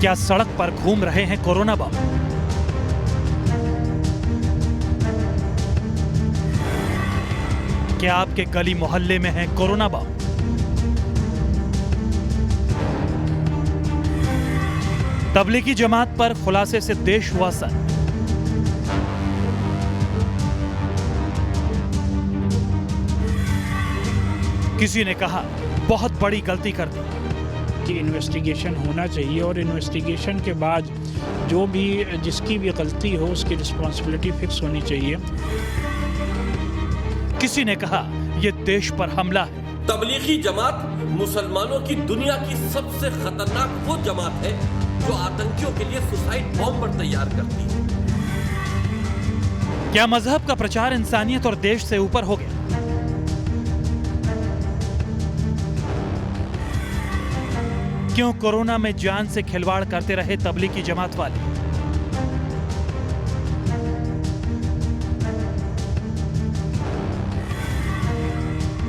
क्या सड़क पर घूम रहे हैं कोरोना बम? क्या आपके गली मोहल्ले में है कोरोना बम? तबलीगी जमात पर खुलासे से देश हुआ सर। किसी ने कहा बहुत बड़ी गलती कर दी कि इन्वेस्टिगेशन होना चाहिए और इन्वेस्टिगेशन के बाद जो भी जिसकी भी गलती हो उसकी रिस्पॉन्सिबिलिटी फिक्स होनी चाहिए। किसी ने कहा यह देश पर हमला है। तबलीगी जमात मुसलमानों की दुनिया की सबसे खतरनाक वो जमात है जो आतंकियों के लिए सुसाइड बॉम्बर तैयार करती है। क्या मजहब का प्रचार इंसानियत और देश से ऊपर हो गया? क्यों कोरोना में जान से खिलवाड़ करते रहे तबलीगी जमात वाले?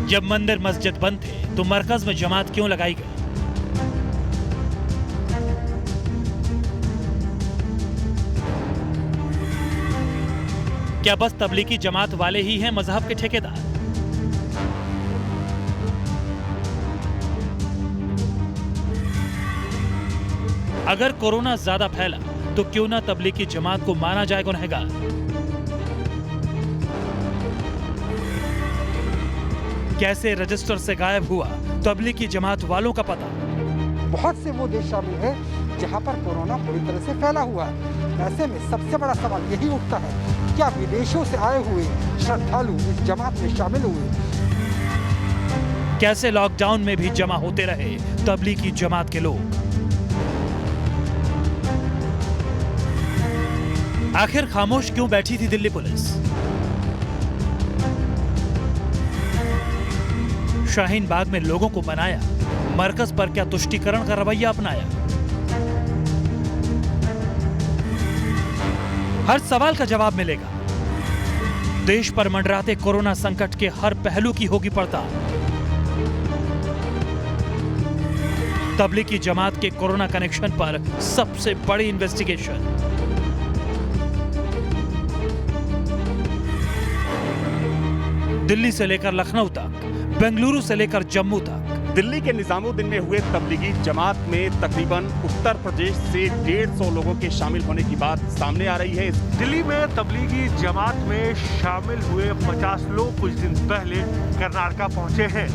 जब मंदिर मस्जिद बंद थे तो मरकज में जमात क्यों लगाई गई? क्या बस तबलीगी जमात वाले ही हैं मजहब के ठेकेदार? अगर कोरोना ज्यादा फैला तो क्यों ना तबलीगी जमात को माना जाए गुनहगार? कैसे रजिस्टर से गायब हुआ तबलीगी जमात वालों का पता? बहुत से वो देश शामिल है जहां पर कोरोना पूरी तरह से फैला हुआ है। ऐसे में सबसे बड़ा सवाल यही उठता है, क्या विदेशों से आए हुए श्रद्धालु इस जमात में शामिल हुए? कैसे लॉकडाउन में भी जमा होते रहे तबलीगी जमात के लोग? आखिर खामोश क्यों बैठी थी दिल्ली पुलिस? शाहीन बाग में लोगों को बनाया, मरकज पर क्या तुष्टीकरण का रवैया अपनाया? हर सवाल का जवाब मिलेगा। देश पर मंडराते कोरोना संकट के हर पहलू की होगी पड़ताल। तबलीगी जमात के कोरोना कनेक्शन पर सबसे बड़ी इन्वेस्टिगेशन। दिल्ली से लेकर लखनऊ तक, बेंगलुरु से लेकर जम्मू तक। दिल्ली के निजामुद्दीन में हुए तबलीगी जमात में तकरीबन उत्तर प्रदेश से 150 लोगों के शामिल होने की बात सामने आ रही है। दिल्ली में तबलीगी जमात में शामिल हुए 50 लोग कुछ दिन पहले कर्नाटका पहुंचे हैं।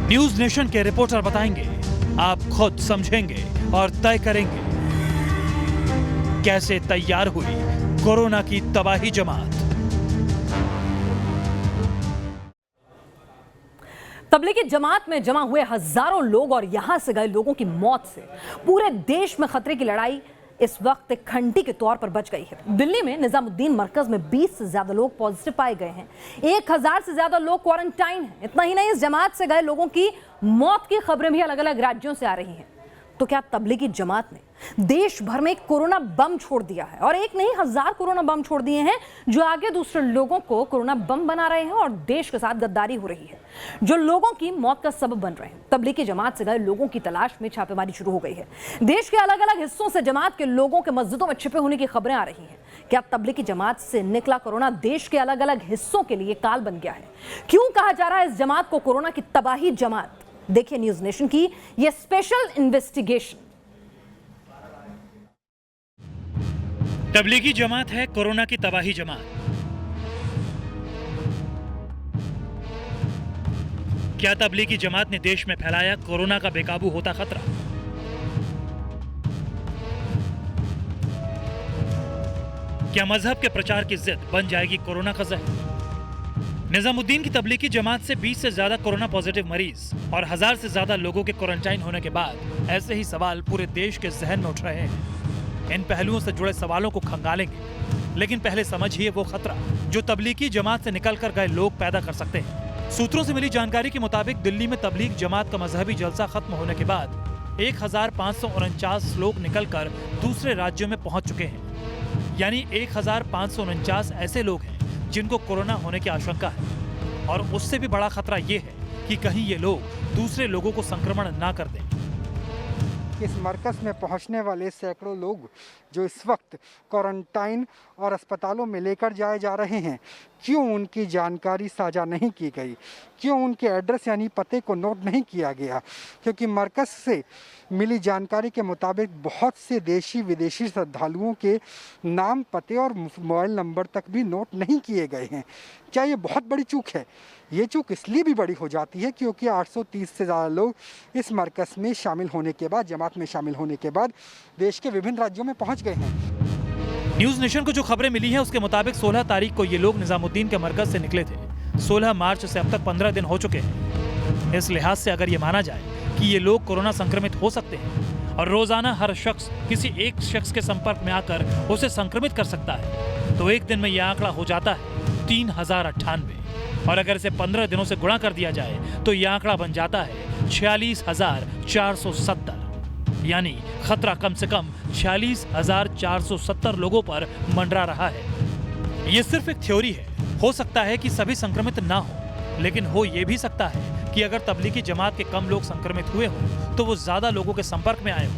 न्यूज नेशन के रिपोर्टर बताएंगे, आप खुद समझेंगे और तय करेंगे कैसे तैयार हुई कोरोना की तबाही जमात। तबलीगी जमात में जमा हुए हजारों लोग और यहां से गए लोगों की मौत से पूरे देश में खतरे की लड़ाई इस वक्त एक घंटी के तौर पर बच गई है। दिल्ली में निजामुद्दीन मरकज में 20 से ज्यादा लोग पॉजिटिव पाए गए हैं। 1000 से ज्यादा लोग क्वारंटाइन हैं। इतना ही नहीं, इस जमात से गए लोगों की मौत की खबरें भी अलग अलग राज्यों से आ रही हैं। तो क्या तबलीगी जमात ने देश भर में एक कोरोना बम छोड़ दिया है? और एक नहीं, 1000 कोरोना बम छोड़ दिए हैं जो आगे दूसरे लोगों को कोरोना बम बना रहे हैं और देश के साथ गद्दारी हो रही है, जो लोगों की मौत का सबब बन रहे हैं। तबलीगी जमात से गए लोगों की तलाश में छापेमारी शुरू हो गई है। देश के अलग अलग हिस्सों से जमात के लोगों के मस्जिदों में छिपे होने की खबरें आ रही हैं। क्या तबलीगी जमात से निकला कोरोना देश के अलग अलग हिस्सों के लिए काल बन गया है? क्यों कहा जा रहा है इस जमात को कोरोना की तबाही जमात? देखिए न्यूज नेशन की यह स्पेशल इन्वेस्टिगेशन। तबलीगी जमात है कोरोना की तबाही जमात। क्या तबलीगी जमात ने देश में फैलाया कोरोना का बेकाबू होता खतरा? क्या मजहब के प्रचार की जिद बन जाएगी कोरोना का जहर? निजामुद्दीन की तबलीगी जमात से 20 से ज्यादा कोरोना पॉजिटिव मरीज और 1000 से ज्यादा लोगों के क्वारंटाइन होने के बाद ऐसे ही सवाल पूरे देश के जहन में उठ रहे हैं। इन पहलुओं से जुड़े सवालों को खंगालेंगे, लेकिन पहले समझिए वो खतरा जो तबलीगी जमात से निकलकर गए लोग पैदा कर सकते हैं। सूत्रों से मिली जानकारी के मुताबिक दिल्ली में तबलीग जमात का मजहबी जलसा खत्म होने के बाद 1549 लोग निकलकर दूसरे राज्यों में पहुंच चुके हैं। यानी 1549 ऐसे लोग हैं जिनको कोरोना होने की आशंका है। और उससे भी बड़ा खतरा यह है कि कहीं ये लोग दूसरे लोगों को संक्रमण ना कर दें। कि इस मरकज़ में पहुंचने वाले सैकड़ों लोग जो इस वक्त क्वारंटाइन और अस्पतालों में लेकर जाए जा रहे हैं, क्यों उनकी जानकारी साझा नहीं की गई, क्यों उनके एड्रेस यानी पते को नोट नहीं किया गया? क्योंकि मरकज़ से मिली जानकारी के मुताबिक बहुत से देशी विदेशी श्रद्धालुओं के नाम, पते और मोबाइल नंबर तक भी नोट नहीं किए गए हैं। क्या ये बहुत बड़ी चूक है? ये चूक इसलिए भी बड़ी हो जाती है क्योंकि 830 से ज़्यादा लोग इस मरकज़ में शामिल होने के बाद, जमात में शामिल होने के बाद देश के विभिन्न राज्यों में पहुंच गए हैं। न्यूज नेशन को जो खबरें मिली हैं उसके मुताबिक 16 तारीख को ये लोग निजामुद्दीन के मरकज से निकले थे। 16 मार्च से अब तक 15 दिन हो चुके हैं। इस लिहाज से अगर ये माना जाए कि ये लोग कोरोना संक्रमित हो सकते हैं और रोजाना हर शख्स किसी एक शख्स के संपर्क में आकर उसे संक्रमित कर सकता है, तो एक दिन में यह आंकड़ा हो जाता है 3098। और अगर इसे 15 दिनों से गुणा कर दिया जाए तो यह आंकड़ा बन जाता है 46,470। यानी खतरा कम से कम 46,470 लोगों पर मंडरा रहा है। ये सिर्फ एक थ्योरी है। हो सकता है कि सभी संक्रमित ना हो, लेकिन हो ये भी सकता है कि अगर तबलीगी जमात के कम लोग संक्रमित हुए हों तो वो ज्यादा लोगों के संपर्क में आए हों।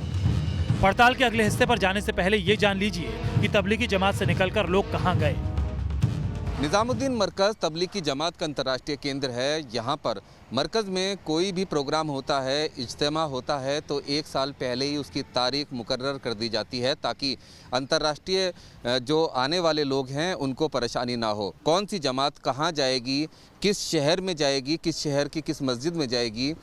पड़ताल के अगले हिस्से पर जाने से पहले ये जान लीजिए कि तबलीगी जमात से निकलकर लोग कहां गए। निजामुद्दीन मरकज़ तबलीगी जमात का अंतर्राष्ट्रीय केंद्र है। यहाँ पर मरकज़ में कोई भी प्रोग्राम होता है, इज्तिमा होता है, तो 1 साल पहले ही उसकी तारीख मुकर्रर कर दी जाती है ताकि अंतर्राष्ट्रीय जो आने वाले लोग हैं उनको परेशानी ना हो। कौन सी जमात कहाँ जाएगी, किस शहर में जाएगी, किस शहर की किस मस्जिद में जाएगी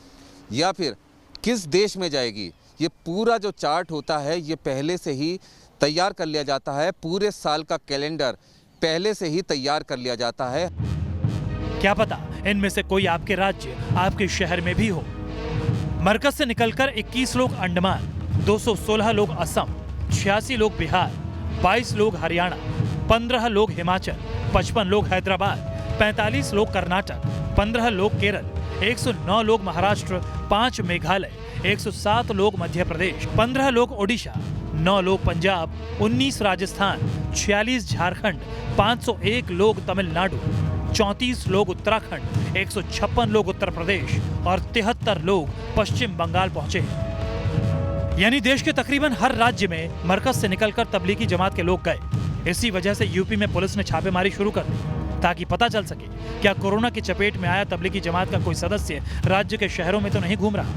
या फिर किस देश में जाएगी, ये पूरा जो चार्ट होता है ये पहले से ही तैयार कर लिया जाता है। पूरे साल का कैलेंडर पहले से ही तैयार कर लिया जाता है। क्या पता इनमें से कोई आपके राज्य, आपके शहर में भी हो। मरकज से निकलकर 21 लोग अंडमान, 216 लोग असम, 86 लोग बिहार, 22 लोग हरियाणा, 15 लोग हिमाचल, 55 लोग हैदराबाद, 45 लोग कर्नाटक, 15 लोग केरल, 109 लोग महाराष्ट्र, 5 मेघालय, 107 लोग मध्य प्रदेश, 15 लोग ओडिशा, 9 लोग पंजाब, 19 राजस्थान, 46 झारखंड, 501 लोग तमिलनाडु, 34 लोग उत्तराखंड, 156 लोग उत्तर प्रदेश और 73 लोग पश्चिम बंगाल पहुंचे। यानी देश के तकरीबन हर राज्य में मरकज से निकलकर तबलीगी जमात के लोग गए। इसी वजह से यूपी में पुलिस ने छापेमारी शुरू कर दी ताकि पता चल सके क्या कोरोना की चपेट में आया तबलीगी जमात का कोई सदस्य राज्य के शहरों में तो नहीं घूम रहा।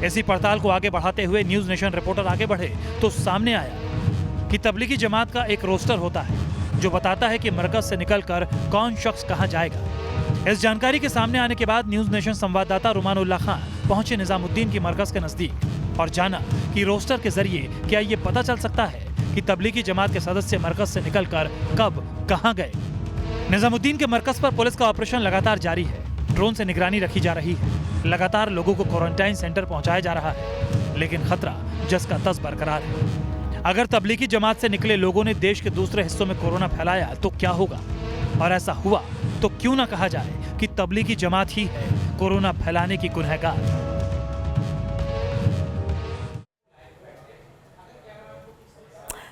इसी पड़ताल को आगे बढ़ाते हुए न्यूज नेशन रिपोर्टर आगे बढ़े तो सामने आया कि तबलीगी जमात का एक रोस्टर होता है जो बताता है कि मरकज से निकलकर कौन शख्स कहां जाएगा। इस जानकारी के सामने आने के बाद न्यूज नेशन संवाददाता रुमानुल्लाह खान पहुंचे निजामुद्दीन की मरकज के नजदीक और जाना कि रोस्टर के जरिए क्या ये पता चल सकता है कि तबलीगी जमात के सदस्य मरकज से निकलकर कब कहां गए। निजामुद्दीन के मरकज पर पुलिस का ऑपरेशन लगातार जारी है। ड्रोन से निगरानी रखी जा रही है। लगातार लोगों को क्वारंटाइन सेंटर पहुंचाया जा रहा है, लेकिन खतरा जस का तस बरकरार है। अगर तबलीगी जमात से निकले लोगों ने देश के दूसरे हिस्सों में कोरोना फैलाया तो क्या होगा, और ऐसा हुआ तो क्यों ना कहा जाए कि तबलीगी जमात ही है कोरोना फैलाने की गुनहगार।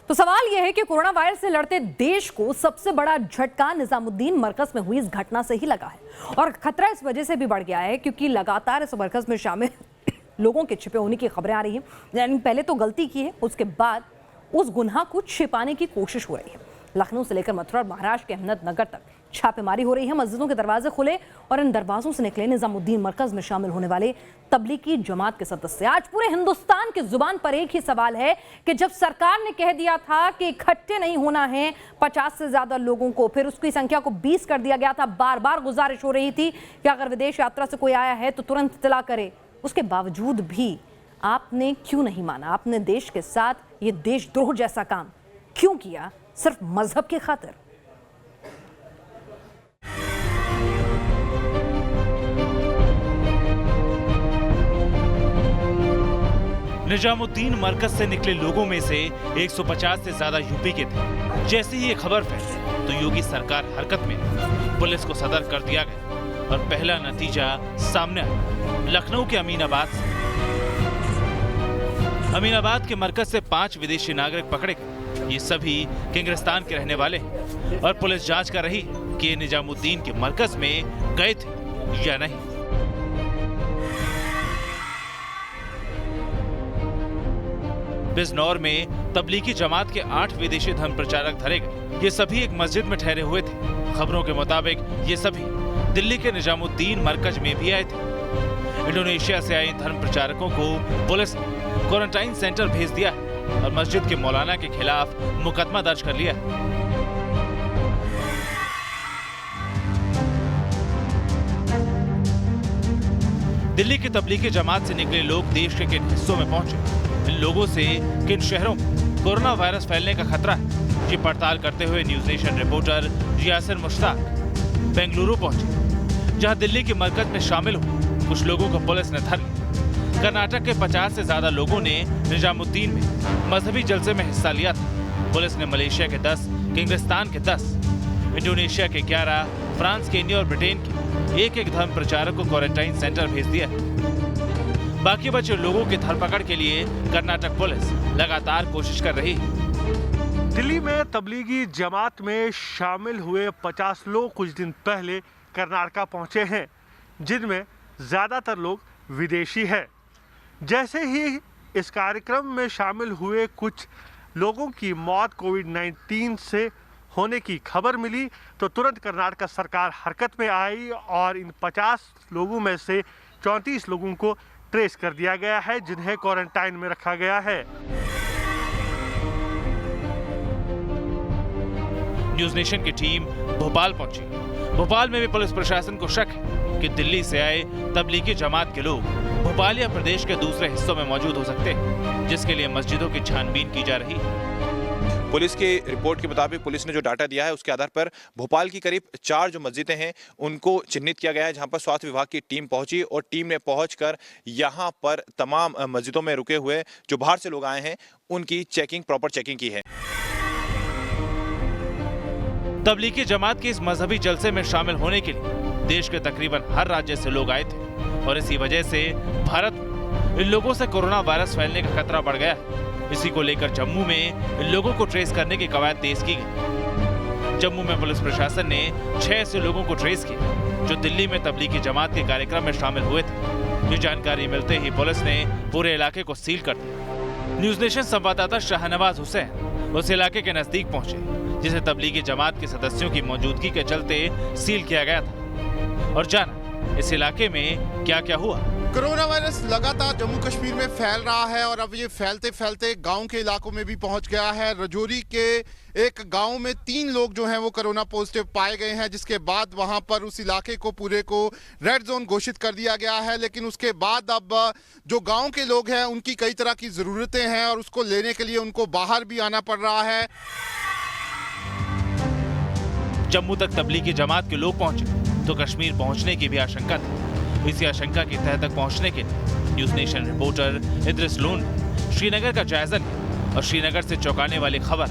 तो सवाल यह है कि कोरोना वायरस से लड़ते देश को सबसे बड़ा झटका निजामुद्दीन मरकज में हुई इस घटना से ही लगा है और खतरा इस वजह से भी बढ़ गया है क्योंकि लगातार इस मरकज में शामिल लोगों के छिपे होने की खबरें आ रही हैं। यानी पहले तो गलती की है, उसके बाद उस गुनाह को छिपाने की कोशिश हो रही है। लखनऊ से लेकर मथुरा और महाराष्ट्र के अहमदनगर तक छापेमारी हो रही है। मस्जिदों के दरवाजे खुले और इन दरवाजों से निकले निजामुद्दीन मरकज में शामिल होने वाले तबलीगी जमात के सदस्य। आज पूरे हिंदुस्तान की जुबान पर एक ही सवाल है कि जब सरकार ने कह दिया था कि इकट्ठे नहीं होना है 50 से ज्यादा लोगों को, फिर उसकी संख्या को 20 कर दिया गया था। बार बार गुजारिश हो रही थी कि अगर विदेश यात्रा से कोई आया है तो तुरंत इत्तला करे। उसके बावजूद भी आपने क्यों नहीं माना? आपने देश के साथ ये देशद्रोह जैसा काम क्यों किया, सिर्फ मजहब की खातिर? निजामुद्दीन मरकज से निकले लोगों में से 150 से ज्यादा यूपी के थे। जैसे ही ये खबर फैली तो योगी सरकार हरकत में, पुलिस को सदर्क कर दिया गया और पहला नतीजा सामने आया लखनऊ के अमीनाबाद से। अमीनाबाद के मरकज से 5 विदेशी नागरिक पकड़े गए। ये सभी किंग्रिस्तान के रहने वाले हैं और पुलिस जांच कर रही है कि ये निजामुद्दीन के मरकज में गए थे या नहीं। बिजनौर में तबलीगी जमात के 8 विदेशी धर्म प्रचारक धरे गए। ये सभी एक मस्जिद में ठहरे हुए थे। खबरों के मुताबिक ये सभी दिल्ली के निजामुद्दीन मरकज में भी आए थे। इंडोनेशिया से आए धर्म प्रचारकों को पुलिस ने क्वारंटाइन सेंटर भेज दिया है और मस्जिद के मौलाना के खिलाफ मुकदमा दर्ज कर लिया है। दिल्ली की तबलीगी जमात से निकले लोग देश के किन हिस्सों में पहुंचे, इन लोगों से किन शहरों में कोरोना वायरस फैलने का खतरा है, ये पड़ताल करते हुए news nation reporter Yasir Mushtaq Bengaluru पहुंचे, जहां दिल्ली के मरकज में शामिल हुए कुछ लोगों को पुलिस ने धर लिया। कर्नाटक के 50 से ज्यादा लोगों ने निजामुद्दीन में मजहबी जलसे में हिस्सा लिया था। पुलिस ने मलेशिया के 10, किर्गिस्तान के 10, इंडोनेशिया के 11, फ्रांस, केन्या और ब्रिटेन के एक धर्म प्रचारक को क्वारंटाइन सेंटर भेज दिया। बाकी बचे लोगों की धरपकड़ के लिए कर्नाटक पुलिस लगातार कोशिश कर रही है। दिल्ली में तबलीगी जमात में शामिल हुए 50 लोग कुछ दिन पहले कर्नाटक पहुंचे हैं, जिनमें ज्यादातर लोग विदेशी हैं। जैसे ही इस कार्यक्रम में शामिल हुए कुछ लोगों की मौत कोविड-19 से होने की खबर मिली तो तुरंत कर्नाटक सरकार हरकत में आई और इन 50 लोगों में से 34 लोगों को ट्रेस कर दिया गया है, जिन्हें क्वारंटाइन में रखा गया है। न्यूज नेशन की टीम भोपाल पहुंची। भोपाल में भी पुलिस प्रशासन को शक है कि दिल्ली से आए तबलीगी जमात के लोग भोपाल या प्रदेश के दूसरे हिस्सों में मौजूद हो सकते हैं, जिसके लिए मस्जिदों की छानबीन की जा रही है। पुलिस की रिपोर्ट के मुताबिक पुलिस ने जो डाटा दिया है उसके आधार पर भोपाल की करीब 4 जो मस्जिदें हैं उनको चिन्हित किया गया है, जहां पर स्वास्थ्य विभाग की टीम पहुंची और टीम ने पहुंचकर यहां पर तमाम मस्जिदों में रुके हुए जो बाहर से लोग आए हैं उनकी प्रॉपर चेकिंग की है। तबलीगी जमात के इस मजहबी जलसे में शामिल होने के लिए देश के तकरीबन हर राज्य से लोग आए थे और इसी वजह से भारत में इन लोगों से कोरोना वायरस फैलने का खतरा बढ़ गया है। इसी को लेकर जम्मू में इन लोगों को ट्रेस करने की कवायद तेज की गई। जम्मू में पुलिस प्रशासन ने 6 ऐसे लोगों को ट्रेस किया जो दिल्ली में तबलीगी जमात के कार्यक्रम में शामिल हुए थे। ये जानकारी मिलते ही पुलिस ने पूरे इलाके को सील कर दिया। न्यूज नेशन संवाददाता शाहनवाज हुसैन उस इलाके के नजदीक पहुंचे जिसे तबलीगी जमात के सदस्यों की मौजूदगी के चलते सील किया गया था और जाना इस इलाके में क्या क्या हुआ। कोरोना वायरस लगातार जम्मू कश्मीर में फैल रहा है और अब ये फैलते फैलते गांव के इलाकों में भी पहुंच गया है। रजौरी के एक गांव में 3 लोग जो हैं वो कोरोना पॉजिटिव पाए गए हैं, जिसके बाद वहां पर उस इलाके को पूरे को रेड जोन घोषित कर दिया गया है। लेकिन उसके बाद अब जो गांव के लोग हैं उनकी कई तरह की जरूरतें हैं और उसको लेने के लिए उनको बाहर भी आना पड़ रहा है। जम्मू तक तबलीगी जमात के लोग पहुंचे तो कश्मीर पहुंचने की भी आशंका थी। इसी आशंका की तह तक पहुंचने के लिए news nation reporter Idris loan ने श्रीनगर का जायजा लिया और श्रीनगर से चौंकाने वाली खबर।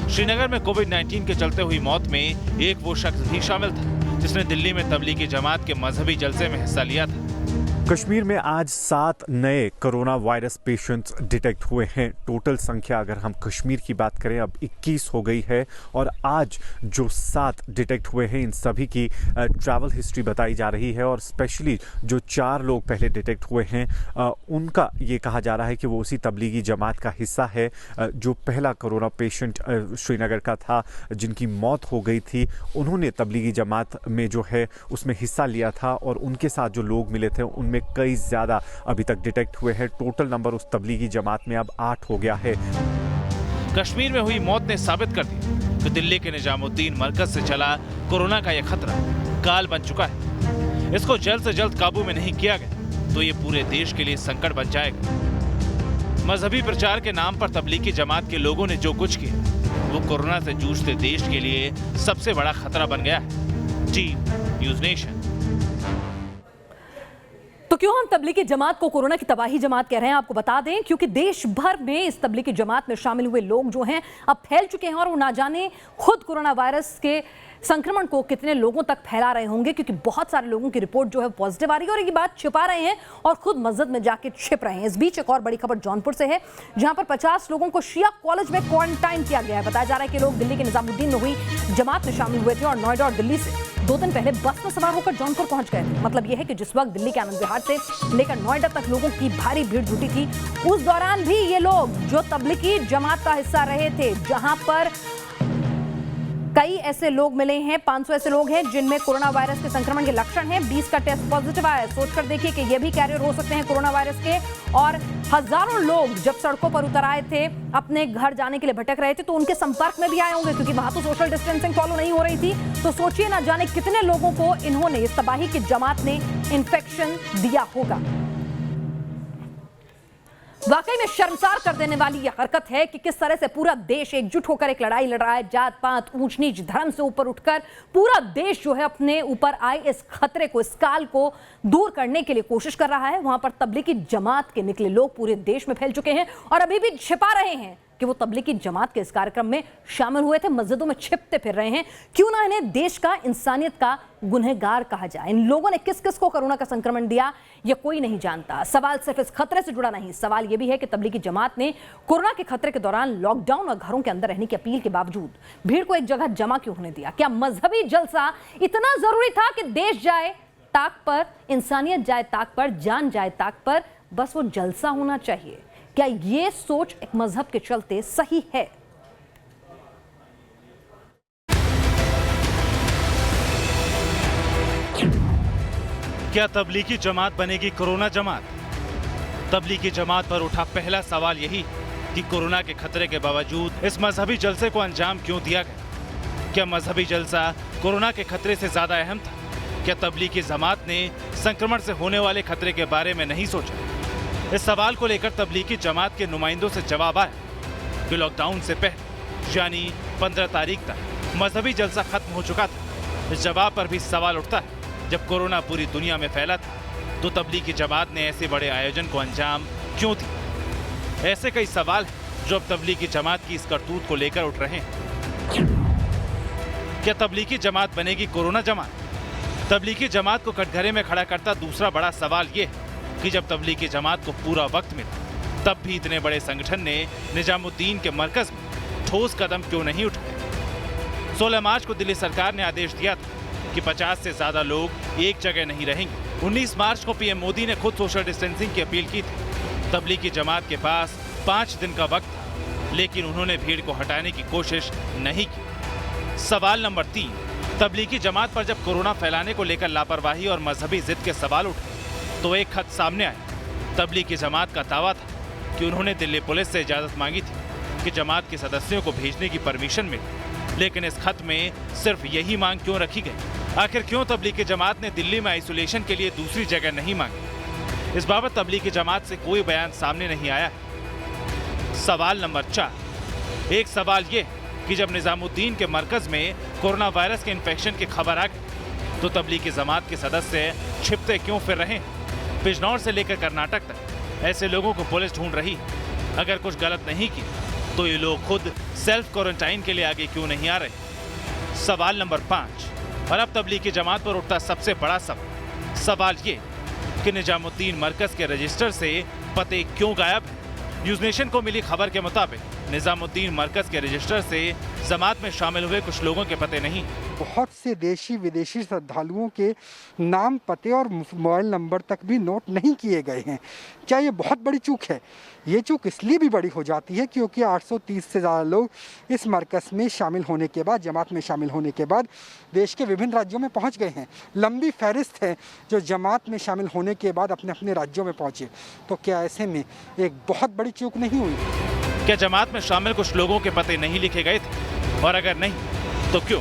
श्रीनगर में कोविड-19 के चलते हुई मौत में एक वो शख्स भी शामिल था जिसने दिल्ली में तबलीगी जमात के मजहबी जलसे में हिस्सा लिया था। कश्मीर में आज 7 नए कोरोना वायरस पेशेंट्स डिटेक्ट हुए हैं। टोटल संख्या अगर हम कश्मीर की बात करें अब 21 हो गई है और आज जो 7 डिटेक्ट हुए हैं इन सभी की ट्रैवल हिस्ट्री बताई जा रही है और स्पेशली जो 4 लोग पहले डिटेक्ट हुए हैं उनका ये कहा जा रहा है कि वो उसी तबलीगी जमात का हिस्सा है जो पहला कोरोना पेशेंट श्रीनगर का था जिनकी मौत हो गई थी। उन्होंने तबलीगी जमात में जो है उसमें हिस्सा लिया था और उनके साथ जो लोग मिले थे उनमें कई ज्यादा अभी तक डिटेक्ट हुए हैं। टोटल नंबर उस तबलीगी जमात में अब 8 हो गया है। कश्मीर में हुई मौत ने साबित कर दिया कि दिल्ली के निजामुद्दीन मरकज से चला कोरोना का यह खतरा काल बन चुका है। इसको जल्द से जल्द काबू में नहीं किया गया तो ये पूरे देश के लिए संकट बन जाएगा। मजहबी प्रचार के नाम पर तबलीगी जमात के लोगों ने जो कुछ किया वो कोरोना से जूझते देश के लिए सबसे बड़ा खतरा बन गया है। जी न्यूज नेशन। तो क्यों हम तबलीगी जमात को कोरोना की तबाही जमात कह रहे हैं, आपको बता दें क्योंकि देश भर में इस तबलीगी जमात में शामिल हुए लोग जो हैं अब फैल चुके हैं और वो ना जाने खुद कोरोना वायरस के संक्रमण को कितने लोगों तक फैला रहे होंगे, क्योंकि बहुत सारे लोगों की रिपोर्ट जो है पॉजिटिव आ रही है और ये बात छिपा रहे हैं और खुद मस्जिद में जाके छिप रहे हैं। इस बीच एक और बड़ी खबर जौनपुर से है जहां पर 50 लोगों को शिया कॉलेज में क्वारंटाइन किया गया है। बताया जा रहा है कि लोग दिल्ली के निजामुद्दीन में हुई जमात में शामिल हुए थे और नोएडा और दिल्ली से 2 दिन पहले बस में सवार होकर जौनपुर पहुंच गए थे। मतलब यह है कि जिस वक्त दिल्ली के आनंद विहार से लेकर नोएडा तक लोगों की भारी भीड़ जुटी थी, उस दौरान भी ये लोग जो तबलीगी जमात का हिस्सा रहे थे, जहां पर कई ऐसे लोग मिले हैं, 500 ऐसे लोग हैं जिनमें कोरोना वायरस के संक्रमण के लक्षण हैं। 20 का टेस्ट पॉजिटिव आया है। सोचकर देखिए कि ये भी कैरियर हो सकते हैं कोरोना वायरस के। और हजारों लोग जब सड़कों पर उतर आए थे, अपने घर जाने के लिए भटक रहे थे, तो उनके संपर्क में भी आए होंगे, क्योंकि वहां तो सोशल डिस्टेंसिंग फॉलो नहीं हो रही थी। तो सोचिए ना जाने कितने लोगों को इन्होंने, इस तबाही की जमात ने इन्फेक्शन दिया होगा। वाकई में शर्मसार कर देने वाली यह हरकत है कि किस तरह से पूरा देश एकजुट होकर एक लड़ाई लड़ रहा है। जात पात, ऊंच नीच, धर्म से ऊपर उठकर पूरा देश जो है अपने ऊपर आए इस खतरे को, इस काल को दूर करने के लिए कोशिश कर रहा है। वहां पर तबलीगी जमात के निकले लोग पूरे देश में फैल चुके हैं और अभी भी छिपा रहे हैं कि वो तबलीगी जमात के इस कार्यक्रम में शामिल हुए थे। मस्जिदों में छिपते फिर रहे हैं। क्यों ना इन्हें देश का, इंसानियत का गुनहगार कहा जाए। इन लोगों ने किस किस को कोरोना का संक्रमण दिया, ये कोई नहीं जानता। सवाल सिर्फ इस खतरे से जुड़ा नहीं, सवाल ये भी है कि तबलीगी जमात ने कोरोना के खतरे के दौरान लॉकडाउन और घरों के अंदर रहने की अपील के बावजूद भीड़ को एक जगह जमा क्यों होने दिया। क्या मजहबी जलसा इतना जरूरी था कि देश जाए ताक पर, इंसानियत जाए ताक पर, जान जाए ताक पर, बस वो जलसा होना चाहिए? क्या ये सोच एक मजहब के चलते सही है? क्या तबलीगी जमात बनेगी कोरोना जमात? तबलीगी जमात पर उठा पहला सवाल यही कि कोरोना के खतरे के बावजूद इस मजहबी जलसे को अंजाम क्यों दिया गया? क्या मजहबी जलसा कोरोना के खतरे से ज्यादा अहम था? क्या तबलीगी जमात ने संक्रमण से होने वाले खतरे के बारे में नहीं सोचा? इस सवाल को लेकर तबलीगी जमात के नुमाइंदों से जवाब आया कि लॉकडाउन से पहले यानी 15 तारीख तक मजहबी जलसा खत्म हो चुका था। इस जवाब पर भी सवाल उठता है, जब कोरोना पूरी दुनिया में फैला था तो तबलीगी जमात ने ऐसे बड़े आयोजन को अंजाम क्यों दिया? ऐसे कई सवाल हैं जो अब तबलीगी जमात की इस करतूत को लेकर उठ रहे हैं। क्या तबलीगी जमात बनेगी कोरोना जमात? तबलीगी जमात को कटघरे में खड़ा करता दूसरा बड़ा सवाल ये है कि जब तबलीगी जमात को पूरा वक्त मिला, तब भी इतने बड़े संगठन ने निजामुद्दीन के मरकज में ठोस कदम क्यों नहीं उठाए? 16 मार्च को दिल्ली सरकार ने आदेश दिया था कि 50 से ज्यादा लोग एक जगह नहीं रहेंगे। 19 मार्च को पीएम मोदी ने खुद सोशल डिस्टेंसिंग की अपील की थी। तबलीगी जमात के पास 5 दिन का वक्त था, लेकिन उन्होंने भीड़ को हटाने की कोशिश नहीं की। सवाल नंबर 3, तबलीगी जमात पर जब कोरोना फैलाने को लेकर लापरवाही और मजहबी जिद के सवाल उठे तो एक खत सामने आया। तबलीगी जमात का दावा था कि उन्होंने दिल्ली पुलिस से इजाजत मांगी थी कि जमात के सदस्यों को भेजने की परमिशन मिले, लेकिन इस खत में सिर्फ यही मांग क्यों रखी गई? आखिर क्यों तबलीगी जमात ने दिल्ली में आइसोलेशन के लिए दूसरी जगह नहीं मांगी? इस बाबत तबलीगी जमात से कोई बयान सामने नहीं आया। सवाल नंबर 4, एक सवाल ये कि जब निजामुद्दीन के मरकज में कोरोना वायरस के इन्फेक्शन की खबर आ गई तो तबलीगी जमात के सदस्य छिपते क्यों फिर रहे? बिजनौर से लेकर कर्नाटक तक ऐसे लोगों को पुलिस ढूंढ रही है। अगर कुछ गलत नहीं किया तो ये लोग खुद सेल्फ क्वारंटाइन के लिए आगे क्यों नहीं आ रहे? सवाल नंबर 5, और अब तबलीगी जमात पर उठता सबसे बड़ा सवाल ये कि निजामुद्दीन मरकज के रजिस्टर से पते क्यों गायब हैं? न्यूज़ नेशन को मिली खबर के मुताबिक निजामुद्दीन मरकज के रजिस्टर से जमात में शामिल हुए कुछ लोगों के पते नहीं। बहुत से देशी विदेशी श्रद्धालुओं के नाम, पते और मोबाइल नंबर तक भी नोट नहीं किए गए हैं। क्या ये बहुत बड़ी चूक है? ये चूक इसलिए भी बड़ी हो जाती है क्योंकि 830 से ज़्यादा लोग इस मरकज़ में शामिल होने के बाद, जमात में शामिल होने के बाद देश के विभिन्न राज्यों में पहुंच गए हैं। लंबी फहरिस्त है जो जमात में शामिल होने के बाद अपने अपने राज्यों में पहुंचे। तो क्या ऐसे में एक बहुत बड़ी चूक नहीं हुई? क्या जमात में शामिल कुछ लोगों के पते नहीं लिखे गए थे? और अगर नहीं तो क्यों?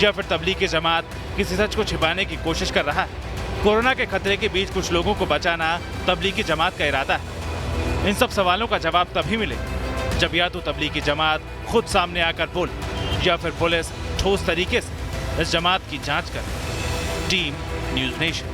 या फिर तबलीगी जमात किसी सच को छिपाने की कोशिश कर रहा है? कोरोना के खतरे के बीच कुछ लोगों को बचाना तबलीगी जमात का इरादा है? इन सब सवालों का जवाब तभी मिलेगा जब या तो तबलीगी जमात खुद सामने आकर बोले या फिर पुलिस ठोस तरीके से इस जमात की जांच करे। टीम न्यूज़ नेशन।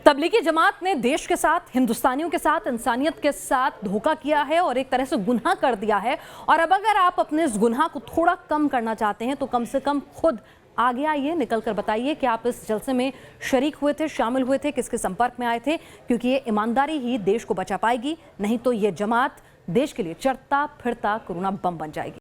तबलीगी जमात ने देश के साथ, हिंदुस्तानियों के साथ, इंसानियत के साथ धोखा किया है और एक तरह से गुनाह कर दिया है। और अब अगर आप अपने इस गुनाह को थोड़ा कम करना चाहते हैं तो कम से कम खुद आगे आइए, निकल कर बताइए कि आप इस जलसे में शरीक हुए थे, शामिल हुए थे, किसके संपर्क में आए थे, क्योंकि ये ईमानदारी ही देश को बचा पाएगी। नहीं तो ये जमात देश के लिए चढ़ता फिरता कोरोना बम बन जाएगी।